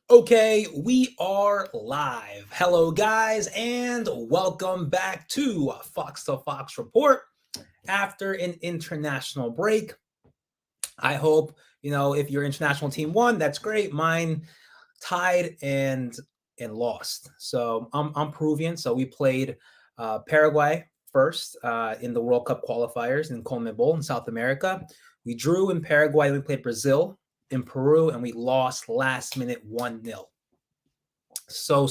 Okay, we are live. Hello, guys, and welcome back to Fox to Fox Report after an international break. I hope, if your international team won, that's great. Mine tied and lost. So I'm Peruvian, so we played Paraguay first in the World Cup qualifiers in Conmebol in South America. We drew in Paraguay, we played Brazil in Peru, and we lost last minute 1-0. So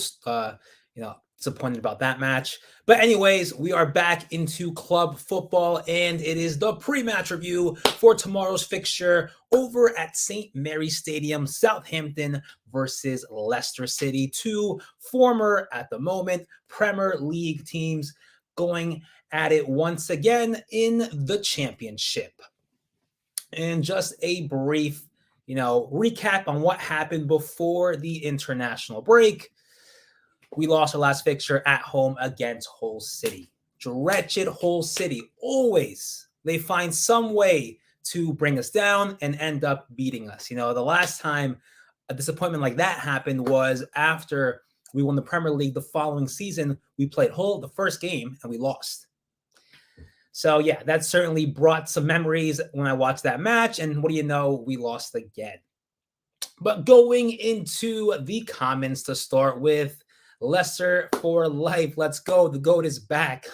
disappointed about that match. But anyways, we are back into club football, and it is the pre-match review for tomorrow's fixture over at St. Mary's Stadium, Southampton versus Leicester City. Two former, at the moment, Premier League teams going at it once again in the championship. And just a brief recap on what happened before the international break. We lost our last fixture at home against Hull City. Wretched Hull City. Always, they find some way to bring us down and end up beating us. The last time a disappointment like that happened was after we won the Premier League the following season. We played Hull the first game and we lost. So, yeah, that certainly brought some memories when I watched that match. And what do you know? We lost again. But going into the comments to start with, Leicester for life. Let's go. The GOAT is back.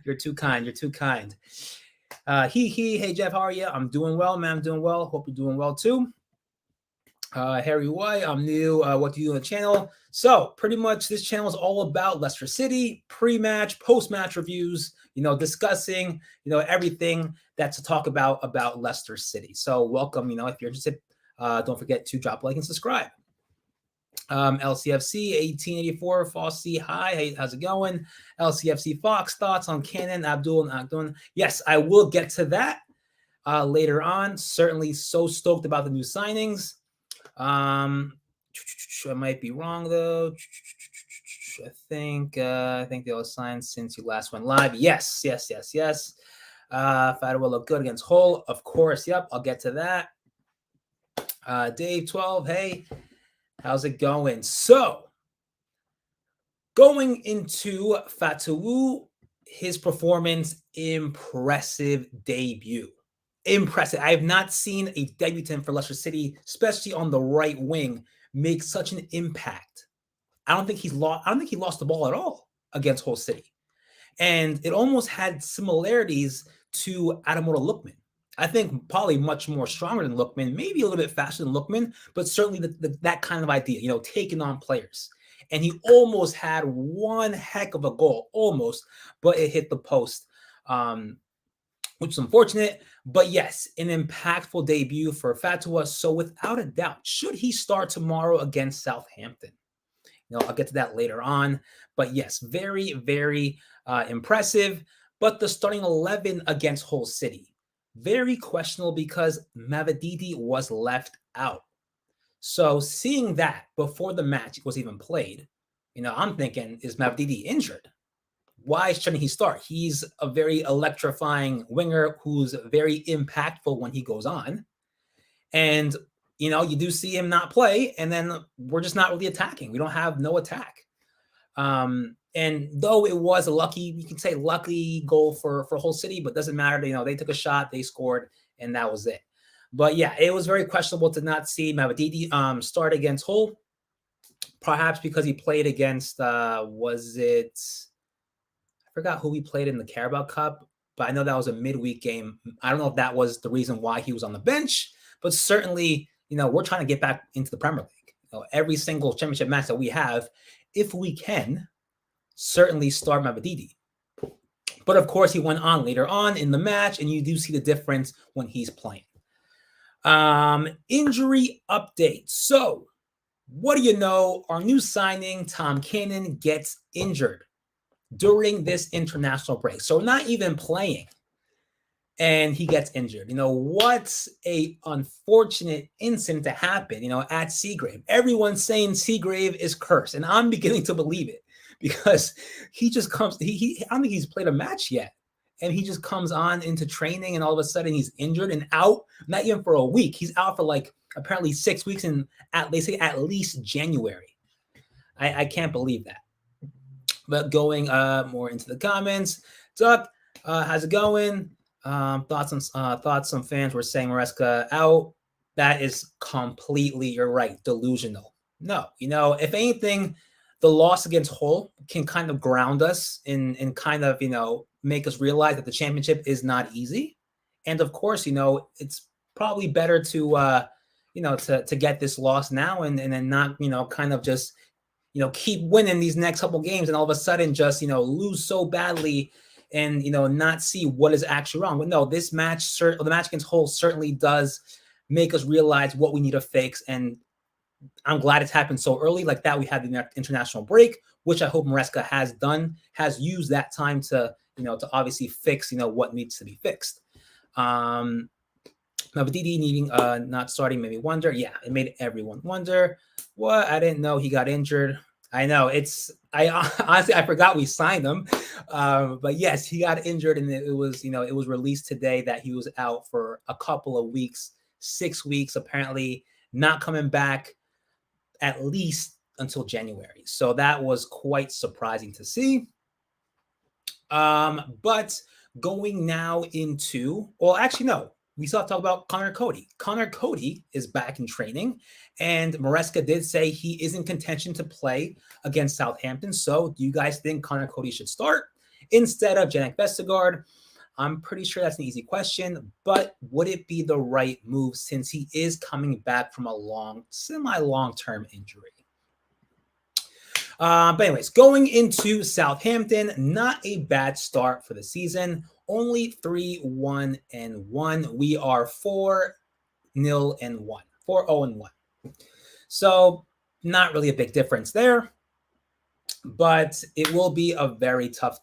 You're too kind. You're too kind. Hey, Jeff, how are you? I'm doing well, man. I'm doing well. Hope you're doing well, too. Harry White, I'm new. What do you do on the channel? So pretty much this channel is all about Leicester City, pre-match, post-match reviews, discussing, everything that's to talk about Leicester City. So welcome, if you're interested, don't forget to drop a like and subscribe. LCFC 1884 Fossey, hi, hey, how's it going? LCFC Fox, thoughts on Cannon, Abdul, and Akdun? Yes, I will get to that later on. Certainly so stoked about the new signings. I might be wrong though. I think they all signed since you last went live. Yes. Fada will look good against Hull, of course. Yep, I'll get to that. Dave 12, hey. How's it going? So, going into Fatawu, his performance, impressive debut. Impressive. I have not seen a debutant for Leicester City, especially on the right wing, make such an impact. I don't think he lost the ball at all against Hull City. And it almost had similarities to Ademola Lookman. I think probably much more stronger than Lookman, maybe a little bit faster than Lookman, but certainly that kind of idea, taking on players. And he almost had one heck of a goal, almost, but it hit the post, which is unfortunate. But yes, an impactful debut for Fatua. So without a doubt, should he start tomorrow against Southampton? I'll get to that later on. But yes, very, very impressive. But the starting 11 against Hull City, very questionable because Mavididi was left out. So seeing that before the match was even played, I'm thinking, is Mavididi injured? Why shouldn't he start? He's a very electrifying winger who's very impactful when he goes on. And, you do see him not play, and then we're just not really attacking. We don't have no attack. And though it was you can say lucky goal for Hull City, but doesn't matter. They took a shot, they scored, and that was it. But yeah, it was very questionable to not see Mavididi start against Hull. Perhaps because he played against, I forgot who he played in the Carabao Cup, but I know that was a midweek game. I don't know if that was the reason why he was on the bench, but certainly, we're trying to get back into the Premier League. Every single championship match that we have, if we can, certainly start Mavididi. But of course, he went on later on in the match, and you do see the difference when he's playing. Injury update. So, what do you know? Our new signing, Tom Cannon, gets injured during this international break. So not even playing, and he gets injured. What's a unfortunate incident to happen, at Seagrave. Everyone's saying Seagrave is cursed, and I'm beginning to believe it because he just comes, I don't think he's played a match yet. and he just comes on into training, and all of a sudden he's injured and out, not even for a week. He's out for like apparently 6 weeks, and they say at least January. I can't believe that. But going more into the comments, Duck, how's it going? Thoughts. Some fans were saying Maresca out. That is completely, you're right, delusional. No, if anything, the loss against Hull can kind of ground us and kind of, make us realize that the championship is not easy. And of course, it's probably better to, to get this loss now and then not, kind of just, keep winning these next couple games and all of a sudden just, lose so badly and, not see what is actually wrong. But no, this match, the match against Hull certainly does make us realize what we need to fix. And I'm glad it's happened so early like that. We had the international break, which I hope Maresca has used that time to, to obviously fix, what needs to be fixed. Now, DD needing not starting made me wonder. Yeah, it made everyone wonder. What? I didn't know he got injured. I know honestly, I forgot we signed him. But yes, he got injured, and it was released today that he was out for a couple of weeks, 6 weeks, apparently not coming back at least until January. So that was quite surprising to see. But going now into, well, actually, no, we still have to talk about Connor Cody. Connor Cody is back in training, and Maresca did say he is in contention to play against Southampton. So do you guys think Connor Cody should start instead of Jannik Vestergaard? I'm pretty sure that's an easy question, but would it be the right move since he is coming back from a semi-long-term injury? But anyways, going into Southampton, not a bad start for the season. Only 3-1-1. We are 4-0-1. 4-0-1. So not really a big difference there. But it will be a very tough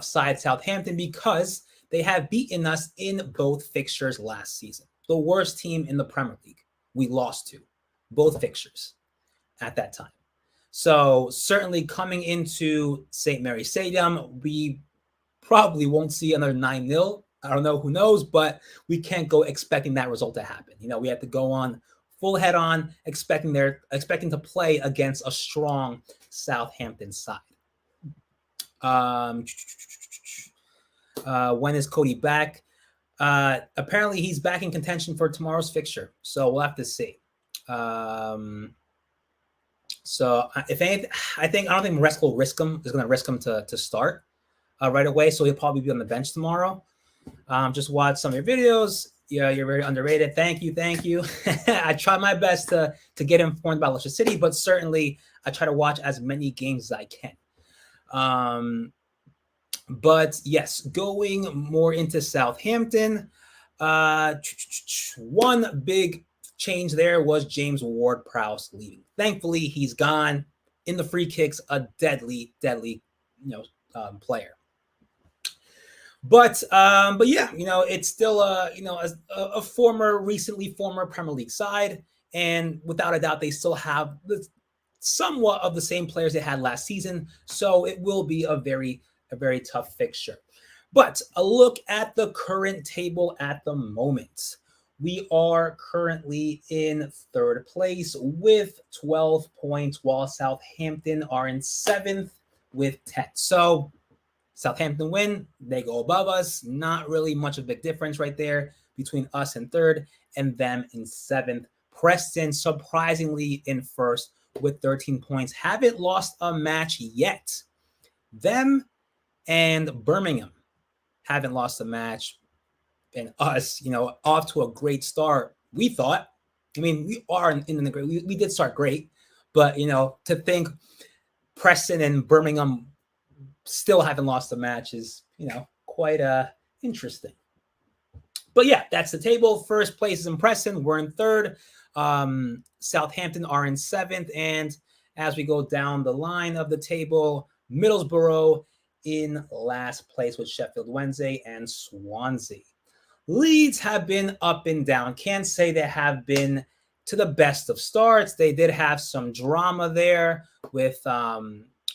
side, Southampton, because they have beaten us in both fixtures last season. The worst team in the Premier League we lost to, both fixtures at that time. So certainly coming into St. Mary's Stadium, we probably won't see another 9-0. I don't know, who knows, but we can't go expecting that result to happen. We have to go on full head on, expecting to play against a strong Southampton side. When is Cody back? Apparently he's back in contention for tomorrow's fixture, so we'll have to see. So if anything, I don't think Maresca is going to risk him to start right away. So he'll probably be on the bench tomorrow. Just watch some of your videos. Yeah, you're very underrated. Thank you. I try my best to get informed about Leicester City, but certainly I try to watch as many games as I can. But yes, going more into Southampton, one big change there was James Ward-Prowse leaving. Thankfully, he's gone. In the free kicks, a deadly, player. But yeah, it's still a recently former Premier League side, and without a doubt, they still have somewhat of the same players they had last season. So it will be a very tough fixture. But a look at the current table at the moment. We are currently in third place with 12 points, while Southampton are in seventh with 10. So Southampton win, they go above us. Not really much of a big difference right there between us in third and them in seventh. Preston, surprisingly, in first with 13 points. Haven't lost a match yet. Them and Birmingham haven't lost a match. And us, off to a great start. We thought, we are in the great. We did start great, but to think Preston and Birmingham still haven't lost a match is quite interesting. But yeah, that's the table. First place is in Preston. We're in third. Southampton are in seventh, and as we go down the line of the table, Middlesbrough in last place with Sheffield Wednesday and Swansea. Leeds have been up and down. Can't say they have been to the best of starts. They did have some drama there with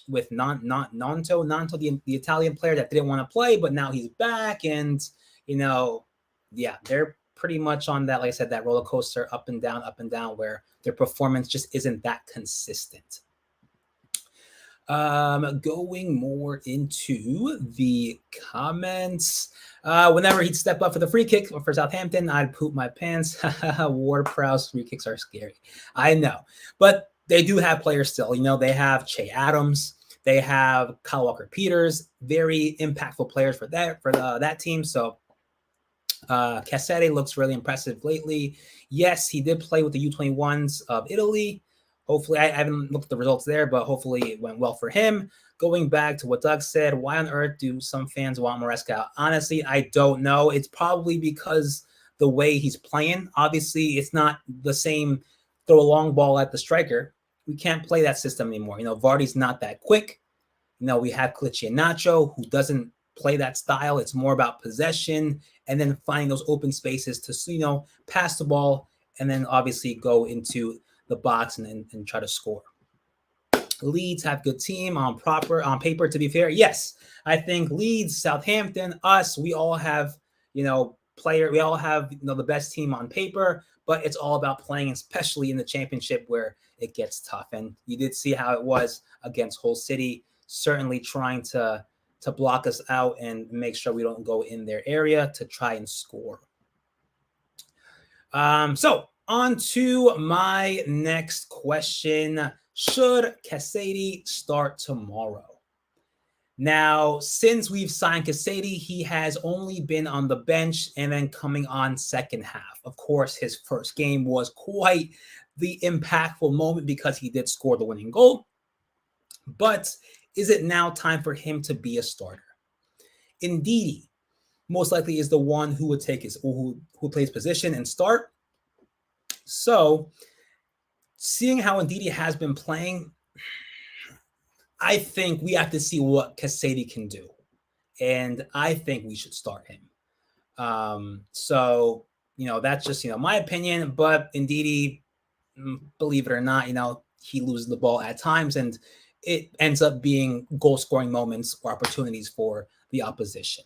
with Nanto, the Italian player that didn't want to play, but now he's back, and yeah, they're pretty much on that, like I said, that roller coaster, up and down, where their performance just isn't that consistent. Going more into the comments. Whenever he'd step up for the free kick for Southampton, I'd poop my pants. Ward-Prowse free kicks are scary. I know. But they do have players still. They have Che Adams. They have Kyle Walker-Peters. Very impactful players for that team. So Cassette looks really impressive lately. Yes, he did play with the U21s of Italy. Hopefully, I haven't looked at the results there, but hopefully it went well for him. Going back to what Doug said, why on earth do some fans want Maresca out? Honestly, I don't know. It's probably because the way he's playing. Obviously, it's not the same throw a long ball at the striker. We can't play that system anymore. Vardy's not that quick. We have Kelechi Iheanacho, who doesn't play that style. It's more about possession and then finding those open spaces to, pass the ball and then obviously go into the box and try to score. Leeds have good team on paper, to be fair. Yes, I think Leeds, Southampton, us, we all have, we all have, the best team on paper, but it's all about playing, especially in the championship where it gets tough. And you did see how it was against Hull City, certainly trying to block us out and make sure we don't go in their area to try and score. So on to my next question. Should Cassady start tomorrow? Now, since we've signed Cassady, he has only been on the bench and then coming on second half. Of course, his first game was quite the impactful moment because he did score the winning goal. But is it now time for him to be a starter? Ndidi most likely is the one who would take who plays position and start. So, seeing how Ndidi has been playing, I think we have to see what Cassady can do. And I think we should start him. So, that's just, my opinion. But Ndidi, believe it or not, he loses the ball at times. And it ends up being goal-scoring moments or opportunities for the opposition.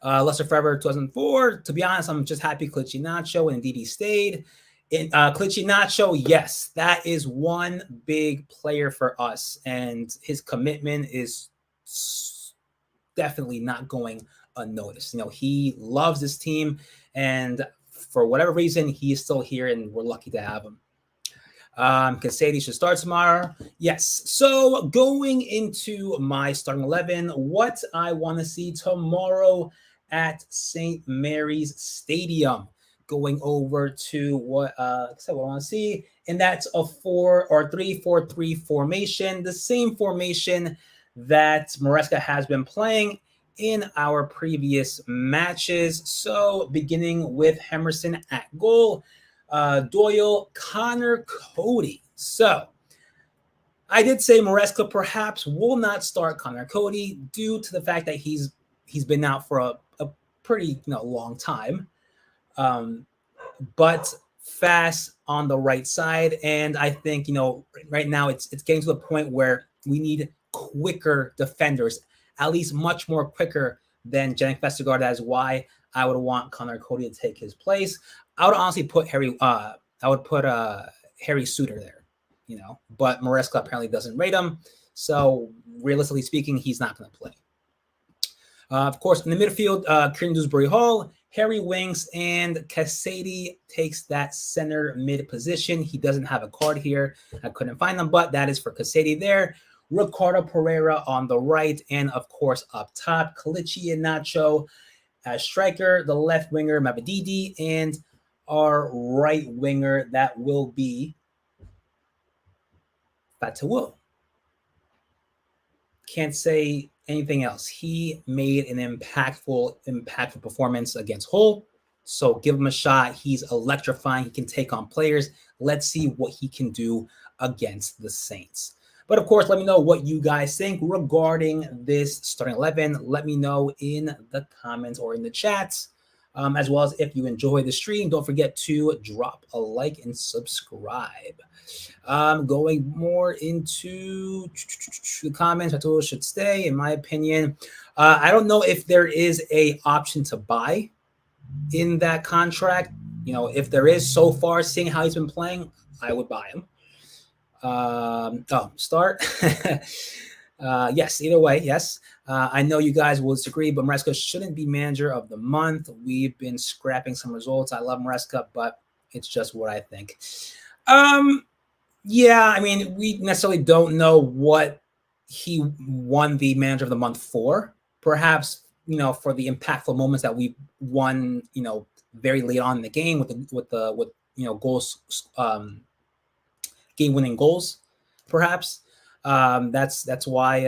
Leicester Forever 2004. To be honest, I'm just happy Kelechi Iheanacho and Ndidi stayed. Kelechi Iheanacho, yes, that is one big player for us, and his commitment is definitely not going unnoticed. He loves this team, and for whatever reason, he is still here, and we're lucky to have him. Cassady should start tomorrow. Yes. So going into my starting 11, what I want to see tomorrow at St. Mary's Stadium. Going over to what I want to see, and that's a 3-4-3 formation, the same formation that Maresca has been playing in our previous matches. So beginning with Hemerson at goal, Doyle, Connor Cody. So I did say Maresca perhaps will not start Connor Cody due to the fact that he's been out for a pretty long time. But fast on the right side. And I think, right now it's getting to the point where we need quicker defenders, at least much more quicker than Jannik Vestergaard. That is why I would want Connor Cody to take his place. I would honestly put Harry Suter there, but Maresca apparently doesn't rate him. So realistically speaking, he's not going to play. Of course, in the midfield, Kieran Dewsbury-Hall, Harry Winks, and Cassady takes that center mid position. He doesn't have a card here. I couldn't find them, but that is for Cassady there. Ricardo Pereira on the right, and of course up top, Kelechi Iheanacho as striker, the left winger, Mabadidi, and our right winger, that will be Fatawu. Can't say anything else. He made an impactful performance against Hull. So give him a shot. He's electrifying. He can take on players. Let's see what he can do against the Saints. But of course, let me know what you guys think regarding this starting 11. Let me know in the comments or in the chats. as well as if you enjoy the stream, don't forget to drop a like and subscribe. Going more into the comments, Fatuo should stay, in my opinion. I don't know if there is a option to buy in that contract. If there is, so far, seeing how he's been playing, I would buy him. Start. Yes, either way, yes. I know you guys will disagree, but Maresca shouldn't be manager of the month. We've been scrapping some results. I love Maresca, but it's just what I think. Yeah, I mean, we necessarily don't know what he won the manager of the month for. Perhaps, for the impactful moments that we won, very late on in the game with goals, game-winning goals, perhaps. That's why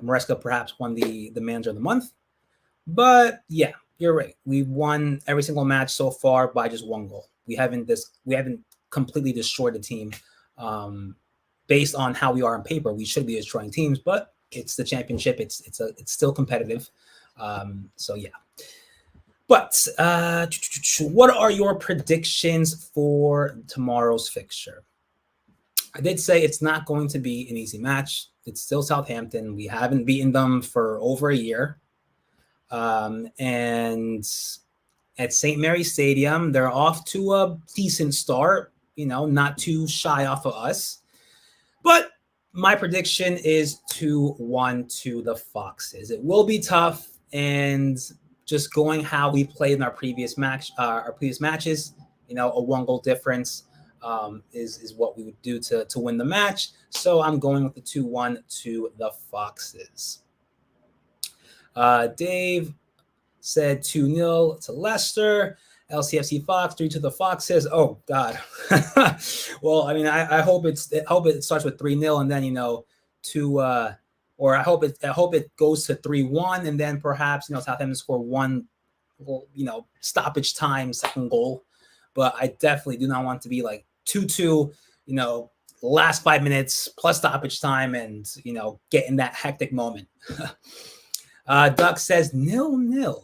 Maresca perhaps won the manager of the month. But yeah, you're right. We've won every single match so far by just one goal. We haven't completely destroyed the team. Based on how we are on paper, we should be destroying teams, but it's the championship. It's still competitive. So yeah. But what are your predictions for tomorrow's fixture? I did say it's not going to be an easy match. It's still Southampton. We haven't beaten them for over a year. And at St. Mary's Stadium, they're off to a decent start, not too shy off of us. But my prediction is 2-1 to the Foxes. It will be tough, and just going how we played in our previous matches, a 1-goal difference is what we would do to win the match. So I'm going with the 2-1 to the Foxes. Dave said 2-0 to Leicester. LCFC Fox 3 to the Foxes. Oh God. Well, I mean, I hope it starts with 3-0 and then or I hope it goes to 3-1 and then perhaps Southampton score one, stoppage time second goal. But I definitely do not want to be like 2-2. Last 5 minutes plus stoppage time and get in that hectic moment. Duck says 0-0.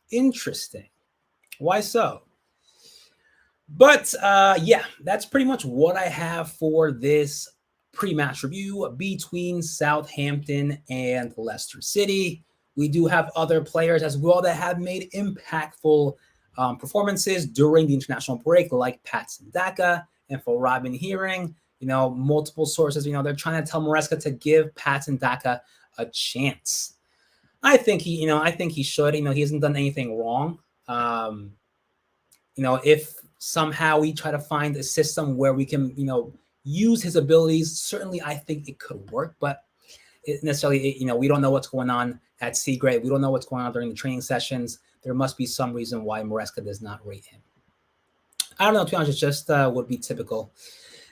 Interesting. Why so? But yeah, that's pretty much what I have for this pre-match review between Southampton and Leicester City. We do have other players as well that have made impactful performances during the international break, like Patson Daka. And for Robin Hearing, multiple sources, they're trying to tell Maresca to give Patson Daka a chance. I think he should. He hasn't done anything wrong. If somehow we try to find a system where we can, use his abilities, certainly I think it could work. But we don't know what's going on at Seagrave. We don't know what's going on during the training sessions. There must be some reason why Maresca does not rate him. I don't know. To be honest, it just would be typical.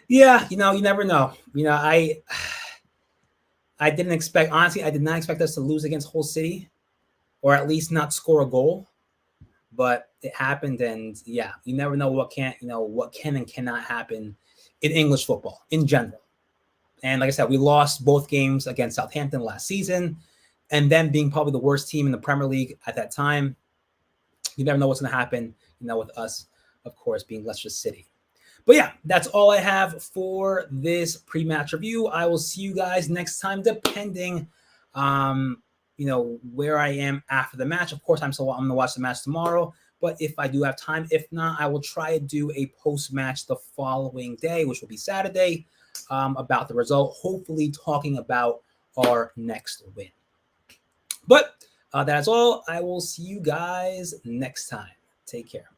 Yeah, you never know. I didn't expect, honestly, I did not expect us to lose against Hull City, or at least not score a goal. But it happened, and yeah, you never know what can and cannot happen in English football in general. And like I said, we lost both games against Southampton last season, and them being probably the worst team in the Premier League at that time. You never know what's going to happen, with us, of course, being Leicester City. But yeah, that's all I have for this pre-match review. I will see you guys next time, depending where I am after the match. Of course, I'm going to watch the match tomorrow, but if I do have time, if not, I will try to do a post-match the following day, which will be Saturday, about the result, hopefully talking about our next win. But that's all. I will see you guys next time. Take care.